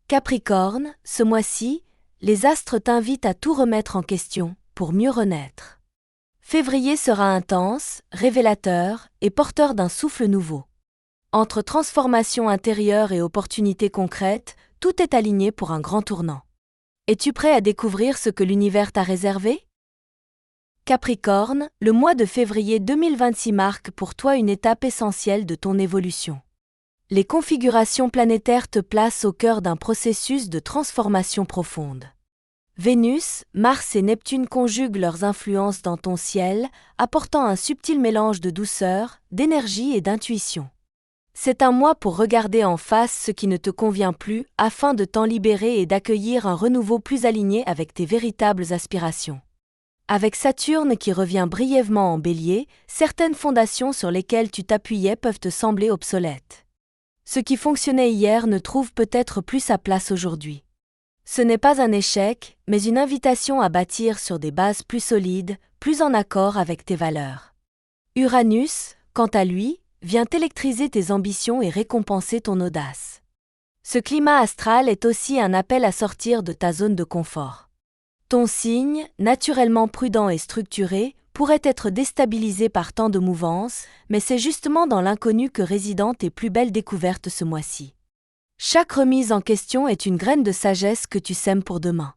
Capricorne, ce mois-ci, les astres t'invitent à tout remettre en question, pour mieux renaître. Février sera intense, révélateur et porteur d'un souffle nouveau. Entre transformation intérieure et opportunités concrètes, tout est aligné pour un grand tournant. Es-tu prêt à découvrir ce que l'univers t'a réservé? Capricorne, le mois de février 2026 marque pour toi une étape essentielle de ton évolution. Les configurations planétaires te placent au cœur d'un processus de transformation profonde. Vénus, Mars et Neptune conjuguent leurs influences dans ton ciel, apportant un subtil mélange de douceur, d'énergie et d'intuition. C'est un mois pour regarder en face ce qui ne te convient plus, afin de t'en libérer et d'accueillir un renouveau plus aligné avec tes véritables aspirations. Avec Saturne qui revient brièvement en Bélier, certaines fondations sur lesquelles tu t'appuyais peuvent te sembler obsolètes. Ce qui fonctionnait hier ne trouve peut-être plus sa place aujourd'hui. Ce n'est pas un échec, mais une invitation à bâtir sur des bases plus solides, plus en accord avec tes valeurs. Uranus, quant à lui, vient électriser tes ambitions et récompenser ton audace. Ce climat astral est aussi un appel à sortir de ta zone de confort. Ton signe, naturellement prudent et structuré, pourrait être déstabilisé par tant de mouvances, mais c'est justement dans l'inconnu que résident tes plus belles découvertes ce mois-ci. Chaque remise en question est une graine de sagesse que tu sèmes pour demain.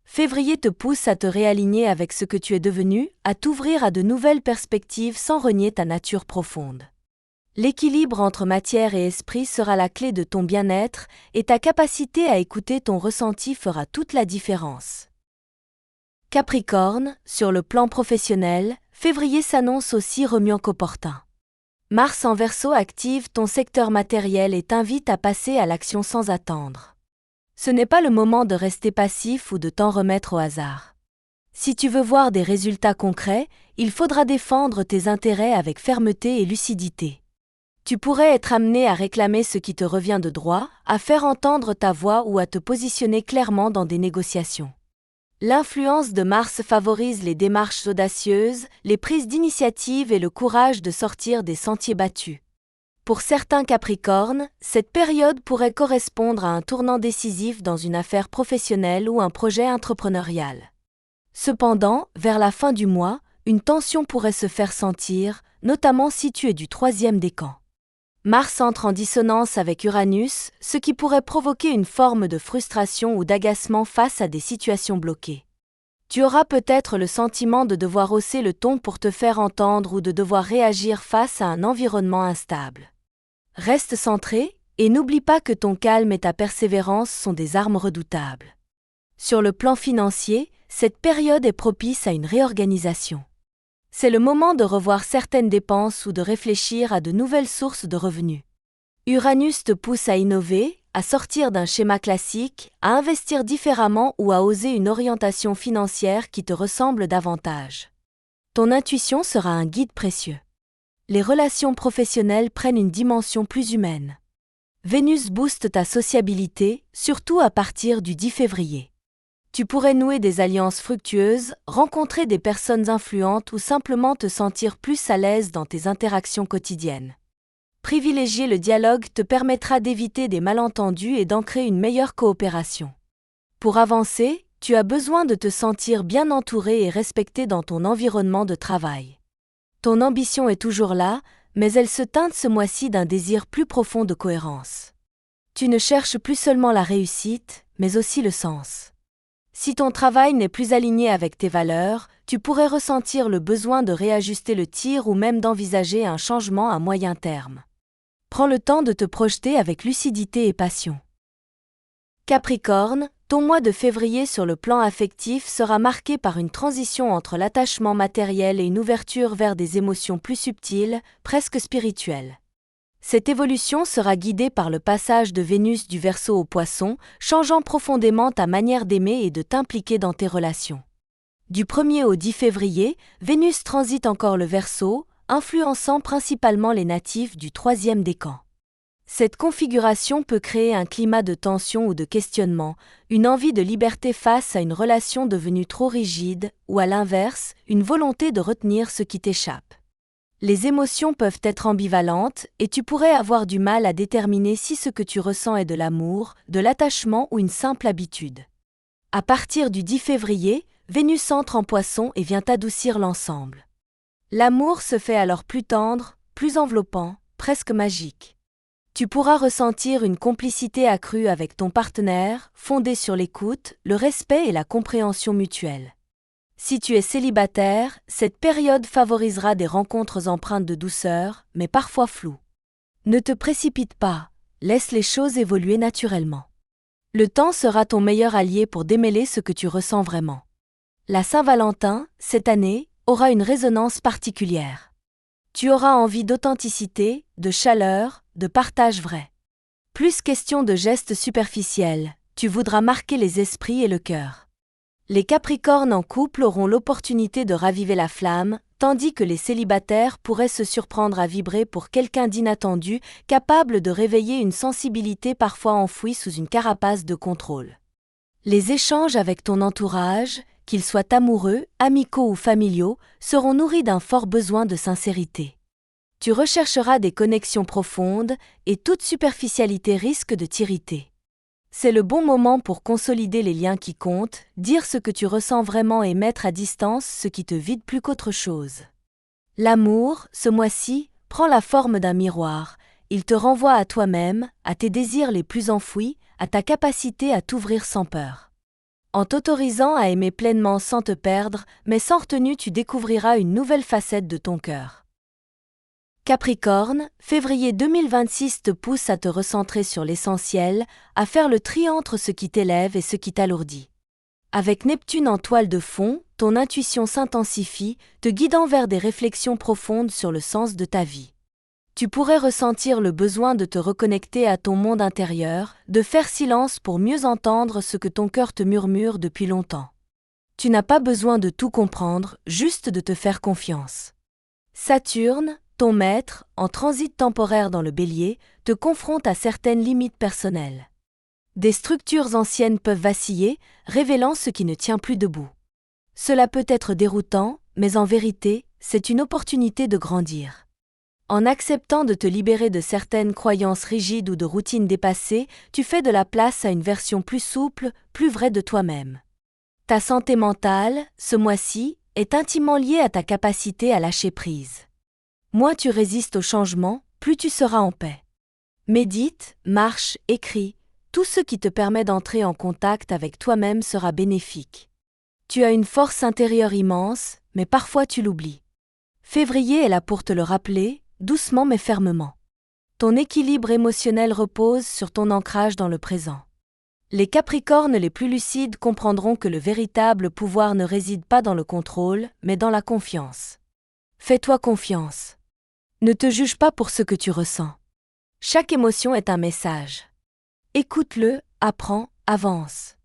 Février te pousse à te réaligner avec ce que tu es devenu, à t'ouvrir à de nouvelles perspectives sans renier ta nature profonde. L'équilibre entre matière et esprit sera la clé de ton bien-être et ta capacité à écouter ton ressenti fera toute la différence. Capricorne, sur le plan professionnel, février s'annonce aussi remuant qu'opportun. Mars en Verseau active ton secteur matériel et t'invite à passer à l'action sans attendre. Ce n'est pas le moment de rester passif ou de t'en remettre au hasard. Si tu veux voir des résultats concrets, il faudra défendre tes intérêts avec fermeté et lucidité. Tu pourrais être amené à réclamer ce qui te revient de droit, à faire entendre ta voix ou à te positionner clairement dans des négociations. L'influence de Mars favorise les démarches audacieuses, les prises d'initiative et le courage de sortir des sentiers battus. Pour certains Capricornes, cette période pourrait correspondre à un tournant décisif dans une affaire professionnelle ou un projet entrepreneurial. Cependant, vers la fin du mois, une tension pourrait se faire sentir, notamment si tu es du troisième décan. Mars entre en dissonance avec Uranus, ce qui pourrait provoquer une forme de frustration ou d'agacement face à des situations bloquées. Tu auras peut-être le sentiment de devoir hausser le ton pour te faire entendre ou de devoir réagir face à un environnement instable. Reste centré et n'oublie pas que ton calme et ta persévérance sont des armes redoutables. Sur le plan financier, cette période est propice à une réorganisation. C'est le moment de revoir certaines dépenses ou de réfléchir à de nouvelles sources de revenus. Uranus te pousse à innover, à sortir d'un schéma classique, à investir différemment ou à oser une orientation financière qui te ressemble davantage. Ton intuition sera un guide précieux. Les relations professionnelles prennent une dimension plus humaine. Vénus booste ta sociabilité, surtout à partir du 10 février. Tu pourrais nouer des alliances fructueuses, rencontrer des personnes influentes ou simplement te sentir plus à l'aise dans tes interactions quotidiennes. Privilégier le dialogue te permettra d'éviter des malentendus et d'ancrer une meilleure coopération. Pour avancer, tu as besoin de te sentir bien entouré et respecté dans ton environnement de travail. Ton ambition est toujours là, mais elle se teinte ce mois-ci d'un désir plus profond de cohérence. Tu ne cherches plus seulement la réussite, mais aussi le sens. Si ton travail n'est plus aligné avec tes valeurs, tu pourrais ressentir le besoin de réajuster le tir ou même d'envisager un changement à moyen terme. Prends le temps de te projeter avec lucidité et passion. Capricorne, ton mois de février sur le plan affectif sera marqué par une transition entre l'attachement matériel et une ouverture vers des émotions plus subtiles, presque spirituelles. Cette évolution sera guidée par le passage de Vénus du Verseau au Poisson, changeant profondément ta manière d'aimer et de t'impliquer dans tes relations. Du 1er au 10 février, Vénus transite encore le Verseau, influençant principalement les natifs du troisième décan. Cette configuration peut créer un climat de tension ou de questionnement, une envie de liberté face à une relation devenue trop rigide, ou à l'inverse, une volonté de retenir ce qui t'échappe. Les émotions peuvent être ambivalentes et tu pourrais avoir du mal à déterminer si ce que tu ressens est de l'amour, de l'attachement ou une simple habitude. À partir du 10 février, Vénus entre en Poisson et vient adoucir l'ensemble. L'amour se fait alors plus tendre, plus enveloppant, presque magique. Tu pourras ressentir une complicité accrue avec ton partenaire, fondée sur l'écoute, le respect et la compréhension mutuelle. Si tu es célibataire, cette période favorisera des rencontres empreintes de douceur, mais parfois floues. Ne te précipite pas, laisse les choses évoluer naturellement. Le temps sera ton meilleur allié pour démêler ce que tu ressens vraiment. La Saint-Valentin, cette année, aura une résonance particulière. Tu auras envie d'authenticité, de chaleur, de partage vrai. Plus question de gestes superficiels, tu voudras marquer les esprits et le cœur. Les Capricornes en couple auront l'opportunité de raviver la flamme, tandis que les célibataires pourraient se surprendre à vibrer pour quelqu'un d'inattendu, capable de réveiller une sensibilité parfois enfouie sous une carapace de contrôle. Les échanges avec ton entourage, qu'ils soient amoureux, amicaux ou familiaux, seront nourris d'un fort besoin de sincérité. Tu rechercheras des connexions profondes et toute superficialité risque de t'irriter. C'est le bon moment pour consolider les liens qui comptent, dire ce que tu ressens vraiment et mettre à distance ce qui te vide plus qu'autre chose. L'amour, ce mois-ci, prend la forme d'un miroir. Il te renvoie à toi-même, à tes désirs les plus enfouis, à ta capacité à t'ouvrir sans peur. En t'autorisant à aimer pleinement sans te perdre, mais sans retenue, tu découvriras une nouvelle facette de ton cœur. Capricorne, février 2026 te pousse à te recentrer sur l'essentiel, à faire le tri entre ce qui t'élève et ce qui t'alourdit. Avec Neptune en toile de fond, ton intuition s'intensifie, te guidant vers des réflexions profondes sur le sens de ta vie. Tu pourrais ressentir le besoin de te reconnecter à ton monde intérieur, de faire silence pour mieux entendre ce que ton cœur te murmure depuis longtemps. Tu n'as pas besoin de tout comprendre, juste de te faire confiance. Saturne, ton maître, en transit temporaire dans le Bélier, te confronte à certaines limites personnelles. Des structures anciennes peuvent vaciller, révélant ce qui ne tient plus debout. Cela peut être déroutant, mais en vérité, c'est une opportunité de grandir. En acceptant de te libérer de certaines croyances rigides ou de routines dépassées, tu fais de la place à une version plus souple, plus vraie de toi-même. Ta santé mentale, ce mois-ci, est intimement liée à ta capacité à lâcher prise. Moins tu résistes au changement, plus tu seras en paix. Médite, marche, écris, tout ce qui te permet d'entrer en contact avec toi-même sera bénéfique. Tu as une force intérieure immense, mais parfois tu l'oublies. Février est là pour te le rappeler, doucement mais fermement. Ton équilibre émotionnel repose sur ton ancrage dans le présent. Les Capricornes les plus lucides comprendront que le véritable pouvoir ne réside pas dans le contrôle, mais dans la confiance. Fais-toi confiance. Ne te juge pas pour ce que tu ressens. Chaque émotion est un message. Écoute-le, apprends, avance.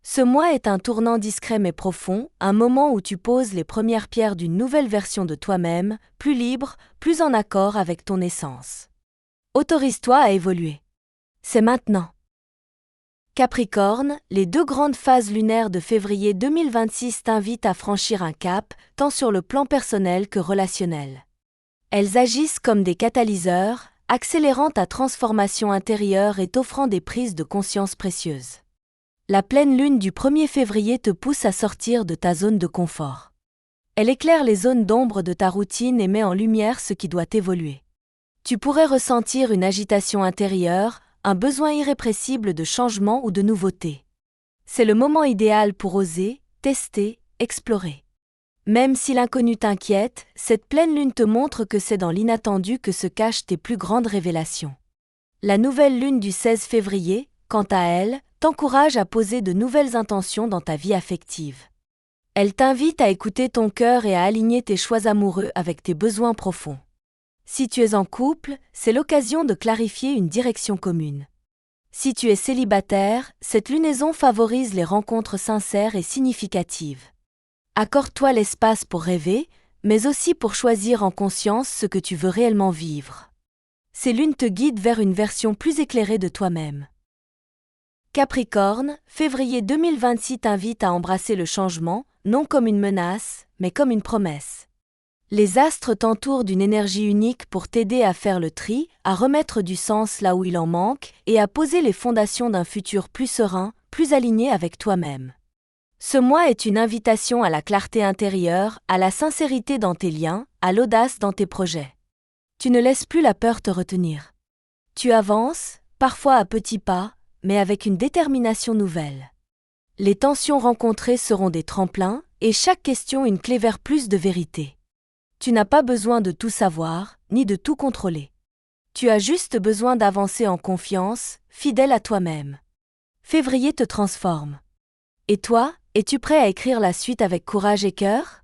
Ce mois est un tournant discret mais profond, un moment où tu poses les premières pierres d'une nouvelle version de toi-même, plus libre, plus en accord avec ton essence. Autorise-toi à évoluer. C'est maintenant. Capricorne, les 2 grandes phases lunaires de février 2026 t'invitent à franchir un cap, tant sur le plan personnel que relationnel. Elles agissent comme des catalyseurs, accélérant ta transformation intérieure et t'offrant des prises de conscience précieuses. La pleine lune du 1er février te pousse à sortir de ta zone de confort. Elle éclaire les zones d'ombre de ta routine et met en lumière ce qui doit évoluer. Tu pourrais ressentir une agitation intérieure, un besoin irrépressible de changement ou de nouveauté. C'est le moment idéal pour oser, tester, explorer. Même si l'inconnu t'inquiète, cette pleine lune te montre que c'est dans l'inattendu que se cachent tes plus grandes révélations. La nouvelle lune du 16 février, quant à elle, t'encourage à poser de nouvelles intentions dans ta vie affective. Elle t'invite à écouter ton cœur et à aligner tes choix amoureux avec tes besoins profonds. Si tu es en couple, c'est l'occasion de clarifier une direction commune. Si tu es célibataire, cette lunaison favorise les rencontres sincères et significatives. Accorde-toi l'espace pour rêver, mais aussi pour choisir en conscience ce que tu veux réellement vivre. Ces lunes te guident vers une version plus éclairée de toi-même. Capricorne, février 2026 t'invite à embrasser le changement, non comme une menace, mais comme une promesse. Les astres t'entourent d'une énergie unique pour t'aider à faire le tri, à remettre du sens là où il en manque et à poser les fondations d'un futur plus serein, plus aligné avec toi-même. Ce mois est une invitation à la clarté intérieure, à la sincérité dans tes liens, à l'audace dans tes projets. Tu ne laisses plus la peur te retenir. Tu avances, parfois à petits pas, mais avec une détermination nouvelle. Les tensions rencontrées seront des tremplins, et chaque question une clé vers plus de vérité. Tu n'as pas besoin de tout savoir, ni de tout contrôler. Tu as juste besoin d'avancer en confiance, fidèle à toi-même. Février te transforme. Et toi, es-tu prêt à écrire la suite avec courage et cœur ?